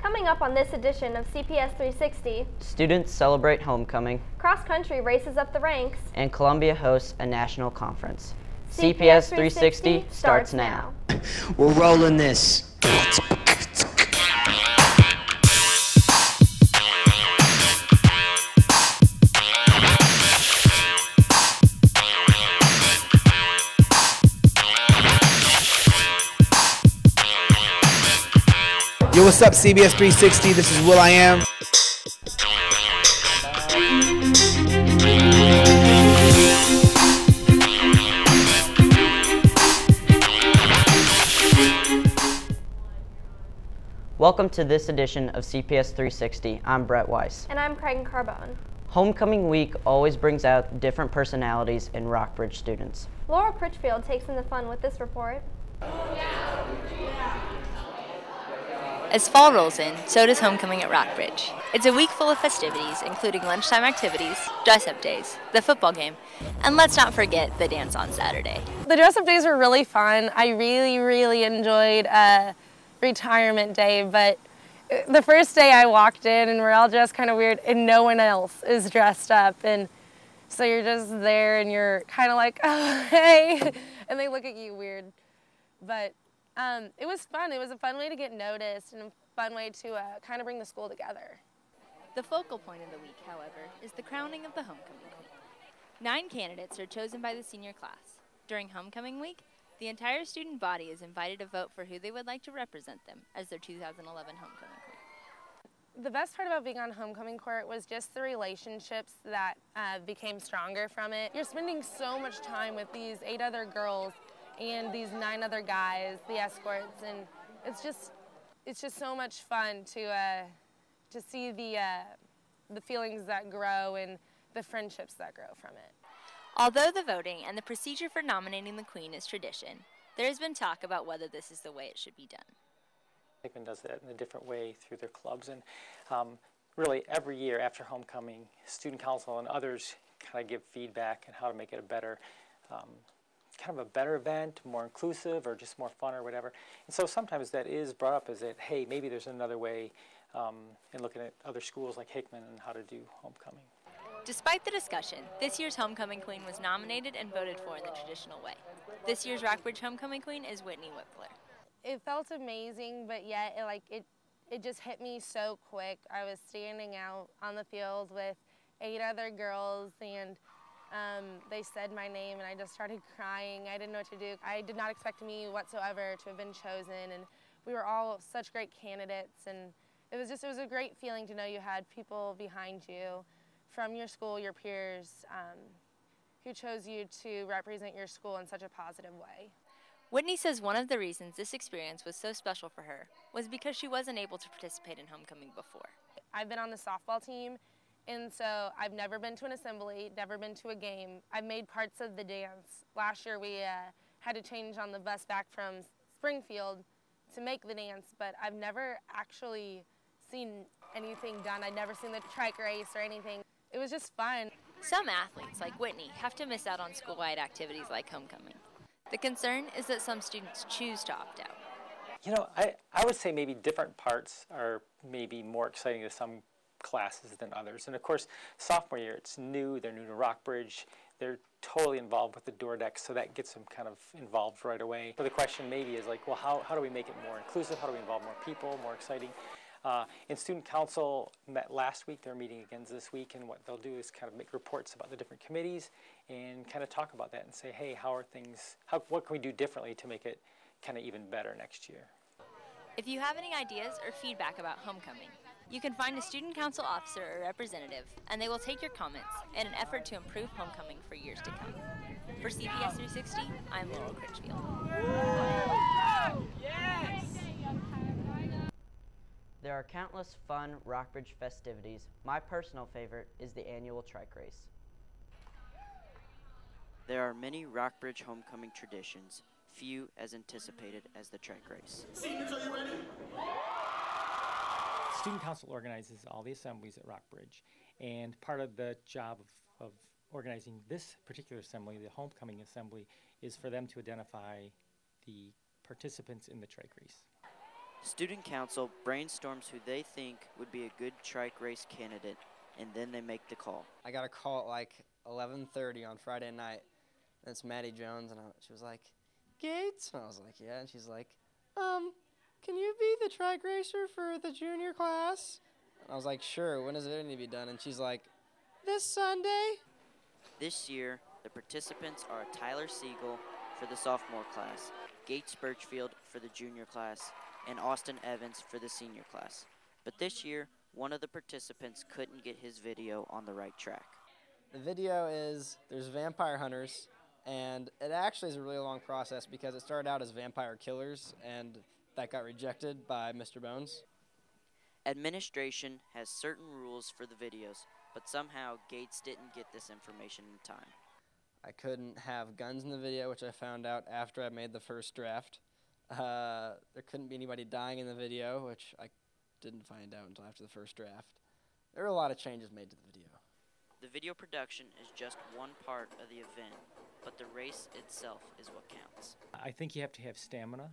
Coming up on this edition of CPS 360, students celebrate homecoming, cross-country races up the ranks, and Columbia hosts a national conference. CPS 360 starts now. We're rolling this. Yo, what's up, CBS 360? This is will.i.am. Welcome to this edition of CPS 360. I'm Brett Weiss. and I'm Craig Carbone. Homecoming week always brings out different personalities in Rockbridge students. Laura Critchfield takes in the fun with this report. As fall rolls in, so does homecoming at Rockbridge. It's a week full of festivities, including lunchtime activities, dress-up days, the football game, and let's not forget the dance on Saturday. The dress-up days were really fun. I really enjoyed retirement day, but the first day I walked in and we're all dressed kind of weird and no one else is dressed up, and so you're just there and you're kind of like, oh, hey, and they look at you weird. But it was fun. It was a fun way to get noticed and a fun way to kind of bring the school together. The focal point of the week, however, is the crowning of the homecoming queen. 9 candidates are chosen by the senior class. During homecoming week, the entire student body is invited to vote for who they would like to represent them as their 2011 homecoming queen. The best part about being on homecoming court was just the relationships that became stronger from it. You're spending so much time with these 8 other girls and these 9 other guys, the escorts, and it's just so much fun to see the feelings that grow and the friendships that grow from it. Although the voting and the procedure for nominating the queen is tradition, there has been talk about whether this is the way it should be done. Hickman does that in a different way through their clubs, and really every year after homecoming, student council and others kind of give feedback on how to make it a better kind of a better event, more inclusive, or just more fun, or whatever. And so sometimes that is brought up as that, hey, maybe there's another way in looking at other schools like Hickman and how to do homecoming. Despite the discussion, this year's homecoming queen was nominated and voted for in the traditional way. This year's Rockbridge homecoming queen is Whitney Whippler. It felt amazing, but yet it just hit me so quick. I was standing out on the field with 8 other girls, and they said my name and I just started crying. I didn't know what to do. I did not expect me whatsoever to have been chosen, and we were all such great candidates, and it was a great feeling to know you had people behind you from your school, your peers, who chose you to represent your school in such a positive way. Whitney says one of the reasons this experience was so special for her was because she wasn't able to participate in homecoming before. I've been on the softball team, and so I've never been to an assembly, never been to a game. I've made parts of the dance. Last year we had to change on the bus back from Springfield to make the dance, but I've never actually seen anything done. I'd never seen the trike race or anything. It was just fun. Some athletes, like Whitney, have to miss out on school-wide activities like homecoming. The concern is that some students choose to opt out. You know, I would say maybe different parts are maybe more exciting to some classes than others. And of course, sophomore year, it's new, they're new to Rockbridge, they're totally involved with the door decks, so that gets them kind of involved right away. But the question maybe is like, well, how do we make it more inclusive? How do we involve more people, more exciting? And student council met last week, they're meeting again this week, and what they'll do is kind of make reports about the different committees and kind of talk about that and say, hey, how are things, what can we do differently to make it kind of even better next year? If you have any ideas or feedback about homecoming, you can find a student council officer or representative, and they will take your comments in an effort to improve homecoming for years to come. For CPS 360, I'm Laura Critchfield. There are countless fun Rockbridge festivities. My personal favorite is the annual trike race. There are many Rockbridge homecoming traditions, few as anticipated as the trike race. Seniors, are you ready? Student council organizes all the assemblies at Rockbridge, and part of the job of organizing this particular assembly, the homecoming assembly, is for them to identify the participants in the trike race. Student council brainstorms who they think would be a good trike race candidate, and then they make the call. I got a call at like 11:30 on Friday night, and it's Maddie Jones, and she was like, Gates? And I was like, yeah, and she's like, can you be the trike racer for the junior class? And I was like, sure, when does it need to be done? And she's like, this Sunday? This year, the participants are Tyler Siegel for the sophomore class, Gates Birchfield for the junior class, and Austin Evans for the senior class. But this year, one of the participants couldn't get his video on the right track. The video is, there's vampire hunters, and it actually is a really long process because it started out as vampire killers, and that got rejected by Mr. Bones. Administration has certain rules for the videos, but somehow Gates didn't get this information in time. I couldn't have guns in the video, which I found out after I made the first draft. There couldn't be anybody dying in the video, which I didn't find out until after the first draft. There were a lot of changes made to the video. The video production is just one part of the event, but the race itself is what counts. I think you have to have stamina.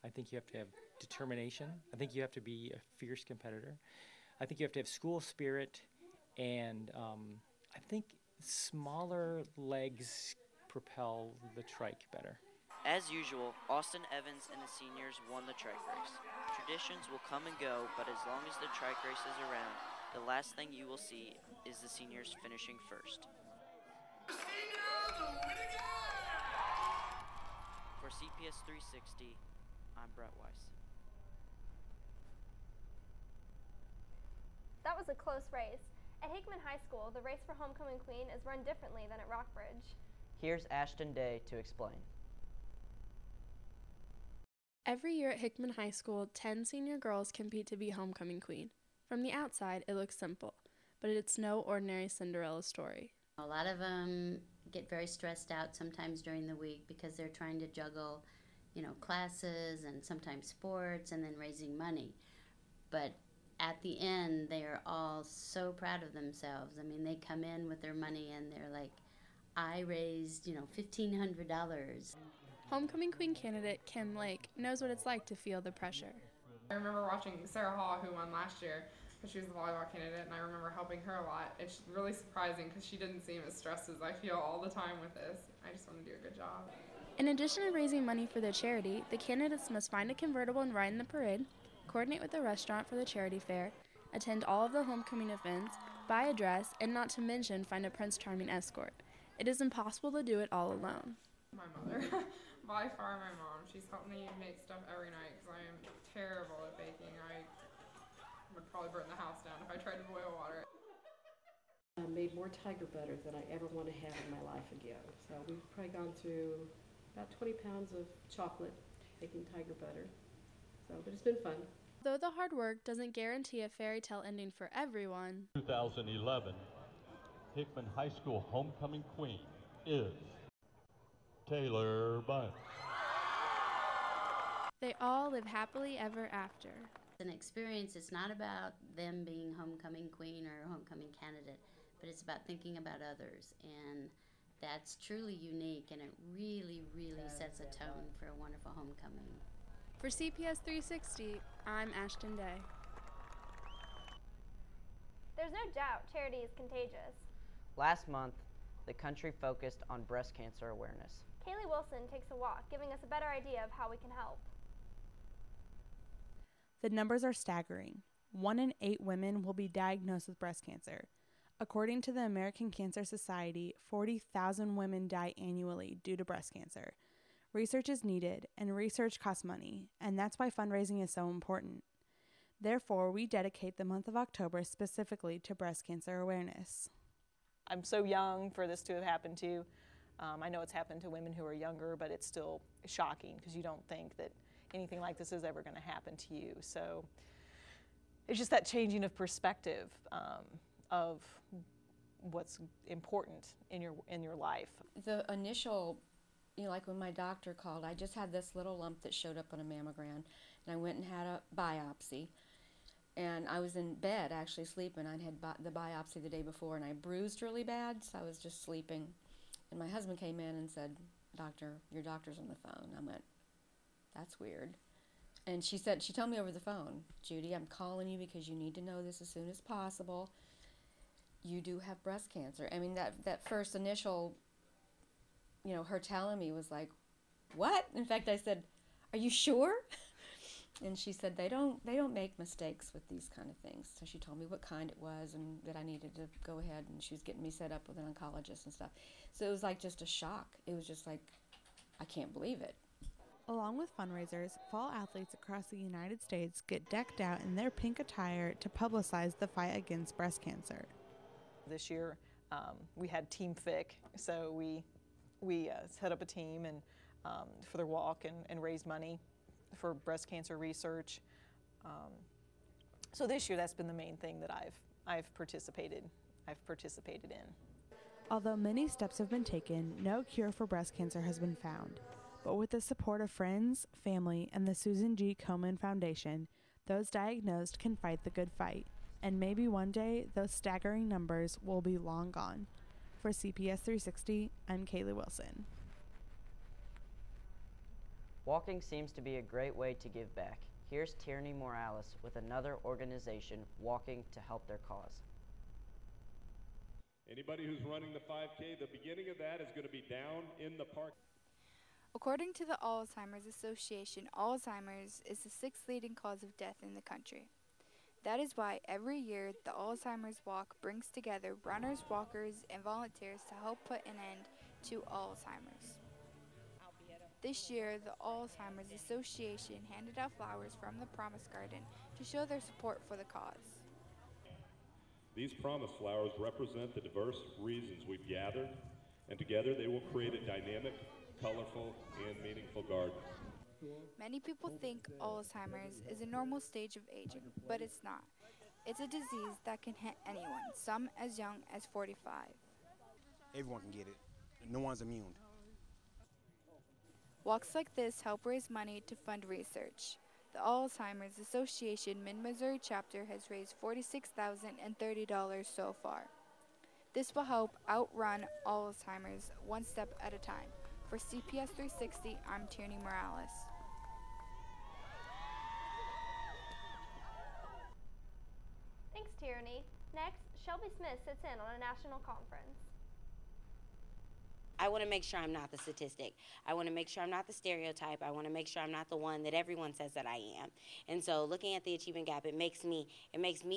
I think you have to have determination. I think you have to be a fierce competitor. I think you have to have school spirit, and I think smaller legs propel the trike better. As usual, Austin Evans and the seniors won the trike race. Traditions will come and go, but as long as the trike race is around, the last thing you will see is the seniors finishing first. For CPS 360, I'm Brett Weiss. That was a close race. At Hickman High School, the race for Homecoming Queen is run differently than at Rockbridge. Here's Ashton Day to explain. Every year at Hickman High School, 10 senior girls compete to be Homecoming Queen. From the outside, it looks simple, but it's no ordinary Cinderella story. A lot of them get very stressed out sometimes during the week because they're trying to juggle, classes and sometimes sports and then raising money. But at the end, they are all so proud of themselves. I mean, they come in with their money and they're like, I raised, $1,500. Homecoming Queen candidate Kim Lake knows what it's like to feel the pressure. I remember watching Sarah Hall, who won last year, because she was the volleyball candidate, and I remember helping her a lot. It's really surprising because she didn't seem as stressed as I feel all the time with this. I just want to do a good job. In addition to raising money for the charity, the candidates must find a convertible and ride in the parade, coordinate with the restaurant for the charity fair, attend all of the homecoming events, buy a dress, and not to mention find a Prince Charming escort. It is impossible to do it all alone. My mother, by far my mom. She's helped me make stuff every night because I am terrible at baking. I would probably burn the house down if I tried to boil water. I made more tiger butter than I ever want to have in my life again. So we've probably gone through about 20 pounds of chocolate making tiger butter. But it's been fun. Though the hard work doesn't guarantee a fairy tale ending for everyone, 2011 Hickman High School Homecoming Queen is Taylor Bunch. They all live happily ever after. It's an experience. It's not about them being homecoming queen or homecoming candidate, but it's about thinking about others. And that's truly unique, and it really, really sets a tone for a wonderful homecoming. For CPS 360, I'm Ashton Day. There's no doubt charity is contagious. Last month, the country focused on breast cancer awareness. Kaylee Wilson takes a walk, giving us a better idea of how we can help. The numbers are staggering. 1 in 8 women will be diagnosed with breast cancer. According to the American Cancer Society, 40,000 women die annually due to breast cancer. Research is needed, and research costs money, and that's why fundraising is so important. Therefore, we dedicate the month of October specifically to breast cancer awareness. I'm so young for this to have happened to. I know it's happened to women who are younger, but it's still shocking because you don't think that anything like this is ever going to happen to you. So it's just that changing of perspective of what's important in your life. The initial, like when my doctor called, I just had this little lump that showed up on a mammogram, and I went and had a biopsy. And I was in bed actually sleeping. I'd had the biopsy the day before, and I bruised really bad, so I was just sleeping. And my husband came in and said, "Doctor, your doctor's on the phone." I went, "That's weird." And she told me over the phone, Judy, I'm calling you because you need to know this as soon as possible. You do have breast cancer. I mean, that first initial, her telling me was like, what? In fact, I said, are you sure? And she said, they don't make mistakes with these kind of things. So she told me what kind it was and that I needed to go ahead, and she was getting me set up with an oncologist and stuff. So it was like just a shock. It was just like, I can't believe it. Along with fundraisers, fall athletes across the United States get decked out in their pink attire to publicize the fight against breast cancer. This year, we had Team FIC, so we set up a team and for their walk and raise money for breast cancer research. So this year, that's been the main thing that I've participated in. Although many steps have been taken, no cure for breast cancer has been found. But with the support of friends, family, and the Susan G. Komen Foundation, those diagnosed can fight the good fight. And maybe one day, those staggering numbers will be long gone. For CPS360, I'm Kaylee Wilson. Walking seems to be a great way to give back. Here's Tierney Morales with another organization walking to help their cause. Anybody who's running the 5K, the beginning of that is going to be down in the park. According to the Alzheimer's Association, Alzheimer's is the 6th leading cause of death in the country. That is why every year the Alzheimer's Walk brings together runners, walkers, and volunteers to help put an end to Alzheimer's. This year, the Alzheimer's Association handed out flowers from the Promise Garden to show their support for the cause. These promise flowers represent the diverse reasons we've gathered, and together they will create a dynamic, colorful, and meaningful garden. Many people think Alzheimer's is a normal stage of aging, but it's not. It's a disease that can hit anyone, some as young as 45. Everyone can get it. No one's immune. Walks like this help raise money to fund research. The Alzheimer's Association Mid-Missouri chapter has raised $46,030 so far. This will help outrun Alzheimer's one step at a time. For CPS 360, I'm Tierney Morales. Thanks, Tierney. Next, Shelby Smith sits in on a national conference. I want to make sure I'm not the statistic. I want to make sure I'm not the stereotype. I want to make sure I'm not the one that everyone says that I am. And so looking at the achievement gap, it makes me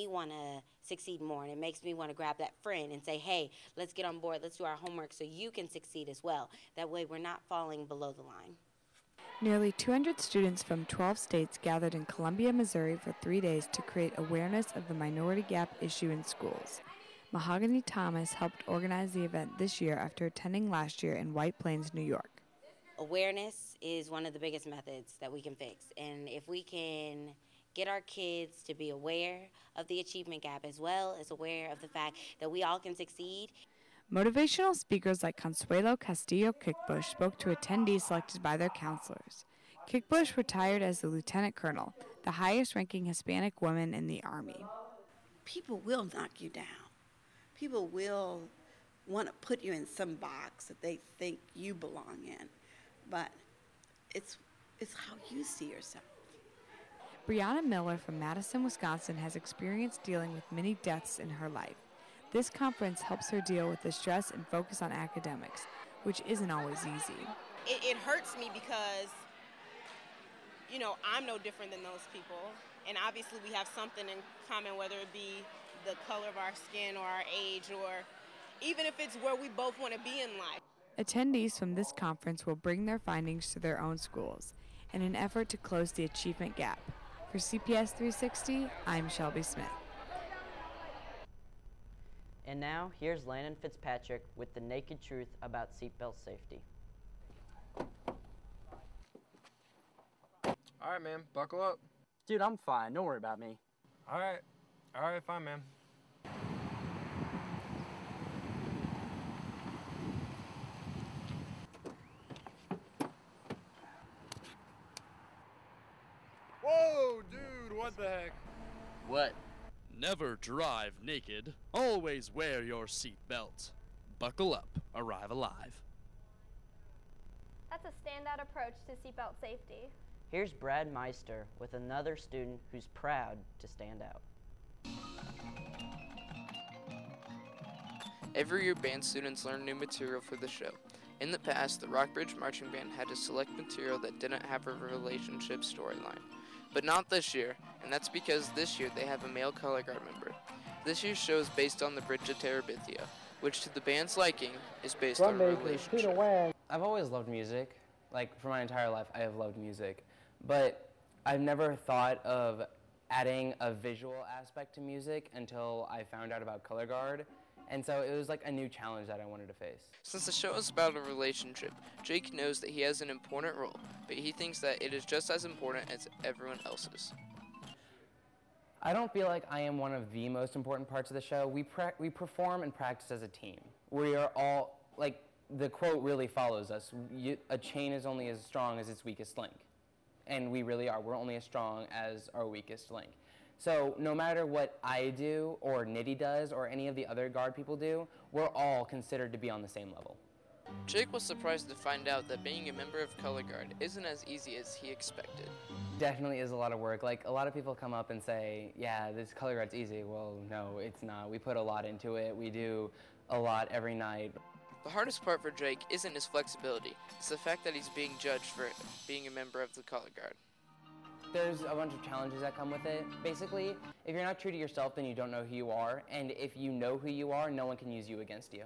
want to succeed more, and it makes me want to grab that friend and say, hey, let's get on board, let's do our homework so you can succeed as well. That way we're not falling below the line. Nearly 200 students from 12 states gathered in Columbia, Missouri for 3 days to create awareness of the minority gap issue in schools. Mahogany Thomas helped organize the event this year after attending last year in White Plains, New York. Awareness is one of the biggest methods that we can fix. And if we can get our kids to be aware of the achievement gap as well as aware of the fact that we all can succeed. Motivational speakers like Consuelo Castillo Kickbush spoke to attendees selected by their counselors. Kickbush retired as the lieutenant colonel, the highest-ranking Hispanic woman in the Army. People will knock you down. People will want to put you in some box that they think you belong in, but it's how you see yourself. Brianna Miller from Madison, Wisconsin has experience dealing with many deaths in her life. This conference helps her deal with the stress and focus on academics, which isn't always easy. It hurts me because, I'm no different than those people, and obviously we have something in common, whether it be the color of our skin or our age, or even if it's where we both want to be in life. Attendees from this conference will bring their findings to their own schools in an effort to close the achievement gap. For CPS 360, I'm Shelby Smith. And now, here's Landon Fitzpatrick with the naked truth about seatbelt safety. All right, man, buckle up. Dude, I'm fine. Don't worry about me. All right, fine, man. Whoa, dude, what the heck? What? Never drive naked. Always wear your seat belt. Buckle up. Arrive alive. That's a standout approach to seatbelt safety. Here's Brad Meister with another student who's proud to stand out. Every year, band students learn new material for the show. In the past, the Rockbridge Marching Band had to select material that didn't have a relationship storyline. But not this year, and that's because this year they have a male color guard member. This year's show is based on the Bridge of Terabithia, which to the band's liking is based on a relationship. I've always loved music. Like, for my entire life, I have loved music. But I've never thought of adding a visual aspect to music until I found out about color guard. And so it was like a new challenge that I wanted to face. Since the show is about a relationship, Jake knows that he has an important role, but he thinks that it is just as important as everyone else's. I don't feel like I am one of the most important parts of the show. We perform and practice as a team. We are all, like, the quote really follows us. A chain is only as strong as its weakest link. And we really are. We're only as strong as our weakest link. So no matter what I do or Nitty does or any of the other guard people do, we're all considered to be on the same level. Jake was surprised to find out that being a member of Color Guard isn't as easy as he expected. Definitely is a lot of work. Like, a lot of people come up and say, yeah, this color guard's easy. Well, no, it's not. We put a lot into it. We do a lot every night. The hardest part for Jake isn't his flexibility. It's the fact that he's being judged for being a member of the Color Guard. There's a bunch of challenges that come with it. Basically, if you're not true to yourself, then you don't know who you are. And if you know who you are, no one can use you against you.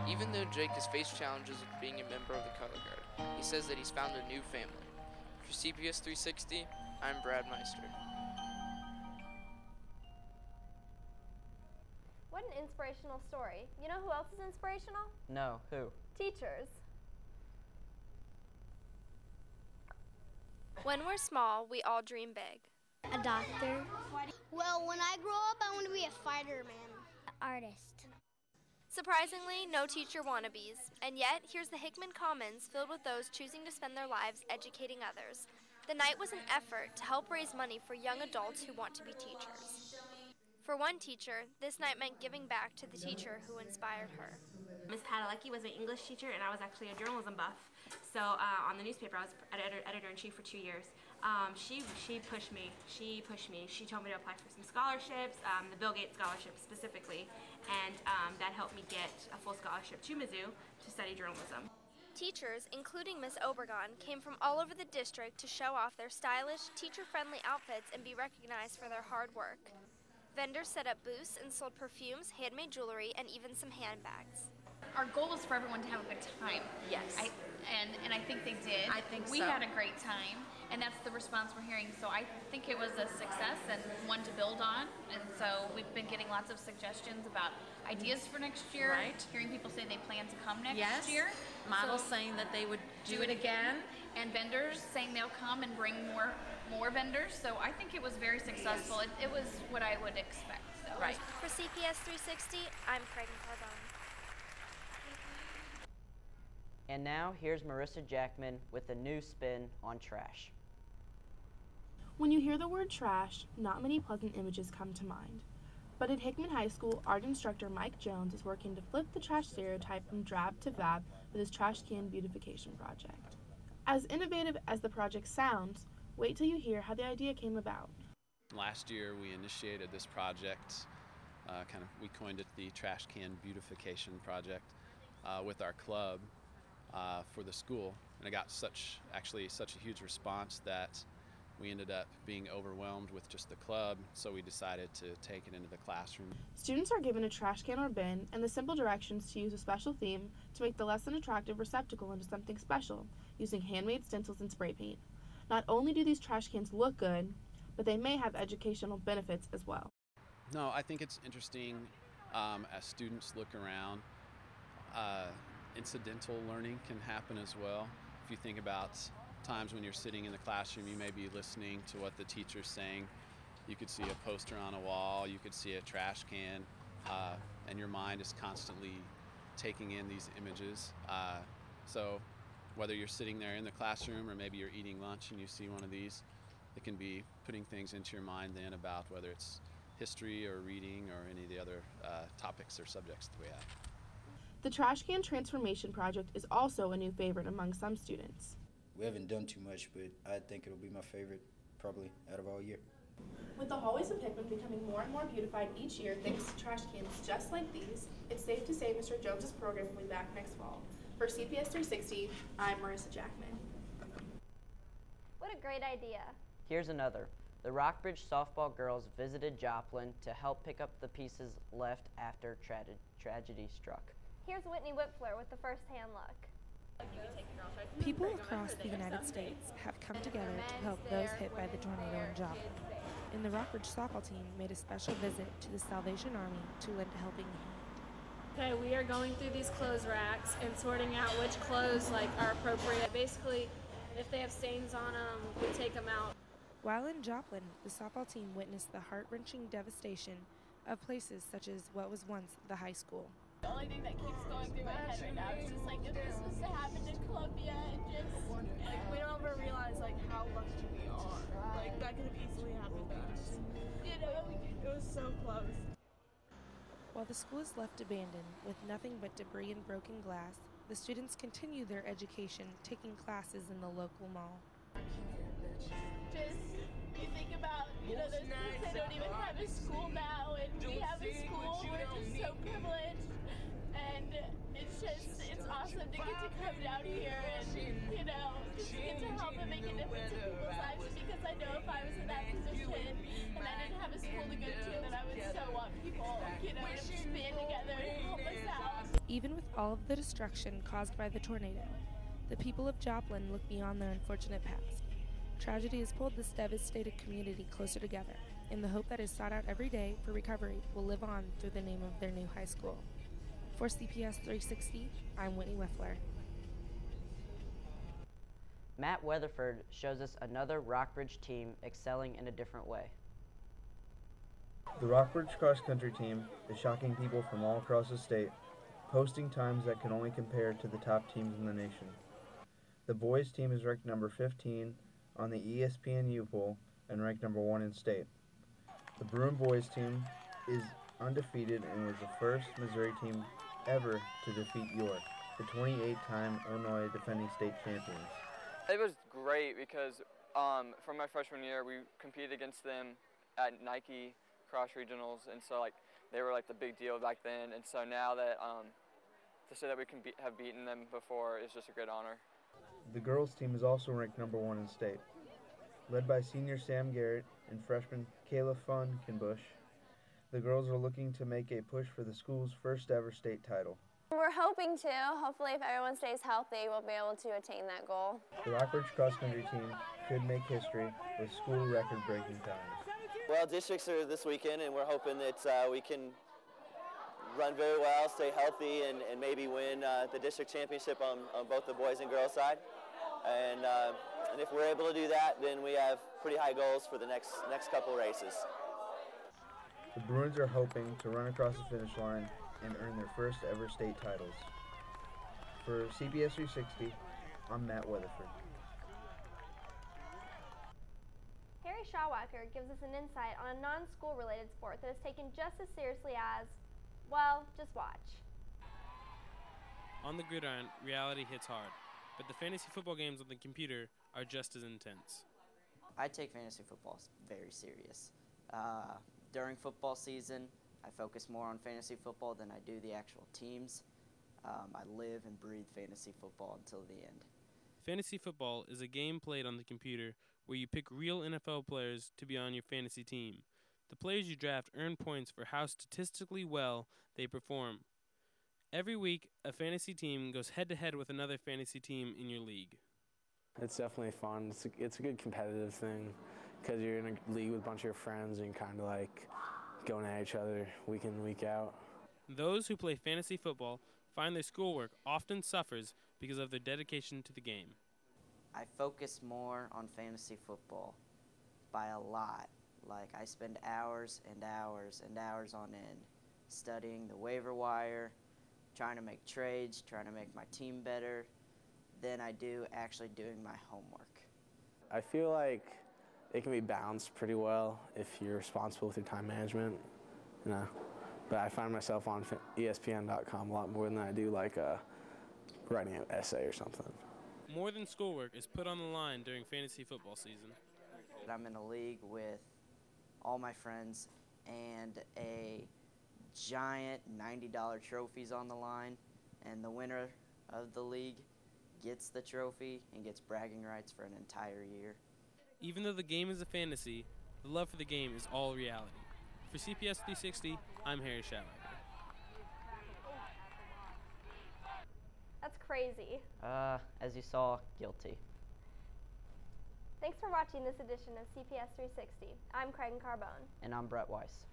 Even though Jake has faced challenges with being a member of the Color Guard, he says that he's found a new family. For CPS360, I'm Brad Meister. What an inspirational story. You know who else is inspirational? No, who? Teachers. When we're small, we all dream big. A doctor. Well, when I grow up, I want to be a fighter, man. Artist. Surprisingly, no teacher wannabes. And yet, here's the Hickman Commons filled with those choosing to spend their lives educating others. The night was an effort to help raise money for young adults who want to be teachers. For one teacher, this night meant giving back to the teacher who inspired her. Ms. Padalecki was an English teacher, and I was actually a journalism buff. So on the newspaper, I was editor-in-chief for 2 years. She pushed me. She told me to apply for some scholarships, the Bill Gates scholarship specifically, and that helped me get a full scholarship to Mizzou to study journalism. Teachers, including Miss Obregon, came from all over the district to show off their stylish, teacher-friendly outfits and be recognized for their hard work. Vendors set up booths and sold perfumes, handmade jewelry, and even some handbags. Our goal is for everyone to have a good time. Yes. And I think they did. I think we so. had a great time, and that's the response we're hearing. So I think it was a success and one to build on. And so we've been getting lots of suggestions about ideas for next year. Right. Hearing people say they plan to come next Yes. year. Models So saying that they would do it again. And vendors saying they'll come and bring more vendors. So I think it was very successful. Yes. It was what I would expect. So. Right. For CPS360, I'm Craig Carbone. And now, here's Marissa Jackman with a new spin on trash. When you hear the word trash, not many pleasant images come to mind. But at Hickman High School, art instructor Mike Jones is working to flip the trash stereotype from drab to fab with his trash can beautification project. As innovative as the project sounds, wait till you hear how the idea came about. Last year we initiated this project, we coined it the Trash Can Beautification Project with our club for the school, and it got such a huge response that we ended up being overwhelmed with just the club, so we decided to take it into the classroom. Students are given a trash can or bin and the simple directions to use a special theme to make the less than attractive receptacle into something special, using handmade stencils and spray paint. Not only do these trash cans look good, but they may have educational benefits as well. No, I think it's interesting as students look around. Incidental learning can happen as well. If you think about times when you're sitting in the classroom, you may be listening to what the teacher's saying. You could see a poster on a wall, you could see a trash can, and your mind is constantly taking in these images. So whether you're sitting there in the classroom or maybe you're eating lunch and you see one of these, it can be putting things into your mind then about whether it's history or reading or any of the other topics or subjects that we have. The Trash Can Transformation Project is also a new favorite among some students. We haven't done too much, but I think it'll be my favorite probably out of all year. With the hallways of Hickman becoming more and more beautified each year thanks to trash cans just like these, it's safe to say Mr. Jones's program will be back next fall. For CPS360, I'm Marissa Jackman. What a great idea. Here's another. The Rockbridge softball girls visited Joplin to help pick up the pieces left after tragedy struck. Here's Whitney Whitfler with the first-hand look. People across the United States have come together to help those hit by the tornado in Joplin. And the Rockbridge softball team made a special visit to the Salvation Army to lend a helping hand. Okay, we are going through these clothes racks and sorting out which clothes are appropriate. Basically, if they have stains on them, we take them out. While in Joplin, the softball team witnessed the heart-wrenching devastation of places such as what was once the high school. The only thing that keeps going through my head right now is just if this was to happen in Columbia, and just we don't ever realize how lucky we are. That could have easily happened to us. You know, it was so close. While the school is left abandoned with nothing but debris and broken glass, the students continue their education, taking classes in the local mall. Just, you think about, those kids that don't even have a school now, and we have a school, we're just so privileged, and it's awesome to get to come down here and, just get to help and make a difference in people's lives, because I know if I was in that position and I didn't have a school to go to, then I would so want people, to just band together and help us out. Even with all of the destruction caused by the tornado, the people of Joplin look beyond their unfortunate past. Tragedy has pulled this devastated community closer together, and the hope that is sought out every day for recovery will live on through the name of their new high school. For CPS 360, I'm Whitney Whiffler. Matt Weatherford shows us another Rockbridge team excelling in a different way. The Rockbridge cross-country team is shocking people from all across the state, posting times that can only compare to the top teams in the nation. The boys team is ranked number 15 on the ESPNU poll and ranked number 1 in state. The Bruin boys team is undefeated and was the first Missouri team ever to defeat York, the 28-time Illinois defending state champions. It was great because from my freshman year, we competed against them at Nike Cross Regionals, and so they were the big deal back then. And so now that to say that we can have beaten them before is just a great honor. The girls team is also ranked number 1 in state. Led by senior Sam Garrett and freshman Kayla Funkenbush, the girls are looking to make a push for the school's first ever state title. We're hoping to. Hopefully, if everyone stays healthy, we'll be able to attain that goal. The Rockbridge cross-country team could make history with school record-breaking times. Well, districts are this weekend, and we're hoping that we can run very well, stay healthy, and maybe win the district championship on both the boys and girls side. And if we're able to do that, then we have pretty high goals for the next couple races. The Bruins are hoping to run across the finish line and earn their first ever state titles. For CPS 360, I'm Matt Weatherford. Harry Shawwacker gives us an insight on a non-school related sport that is taken just as seriously as, well, just watch. On the gridiron, reality hits hard, but the fantasy football games on the computer are just as intense. I take fantasy football very serious. During football season, I focus more on fantasy football than I do the actual teams. I live and breathe fantasy football until the end. Fantasy football is a game played on the computer where you pick real NFL players to be on your fantasy team. The players you draft earn points for how statistically well they perform. Every week, a fantasy team goes head-to-head with another fantasy team in your league. It's definitely fun. It's a good competitive thing because you're in a league with a bunch of your friends and kind of going at each other week in, week out. Those who play fantasy football find their schoolwork often suffers because of their dedication to the game. I focus more on fantasy football by a lot. I spend hours and hours and hours on end studying the waiver wire, trying to make trades, trying to make my team better, than I do actually doing my homework. I feel like it can be balanced pretty well if you're responsible with your time management, But I find myself on ESPN.com a lot more than I do writing an essay or something. More than schoolwork is put on the line during fantasy football season. I'm in a league with all my friends, and a giant $90 trophy's on the line, and the winner of the league gets the trophy and gets bragging rights for an entire year. Even though the game is a fantasy, the love for the game is all reality. For CPS360, I'm Harry Schauer. That's crazy. As you saw, guilty. Thanks for watching this edition of CPS 360. I'm Craig Carbone. And I'm Brett Weiss.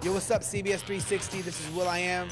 Yo, what's up, CBS 360? This is Will.I.Am.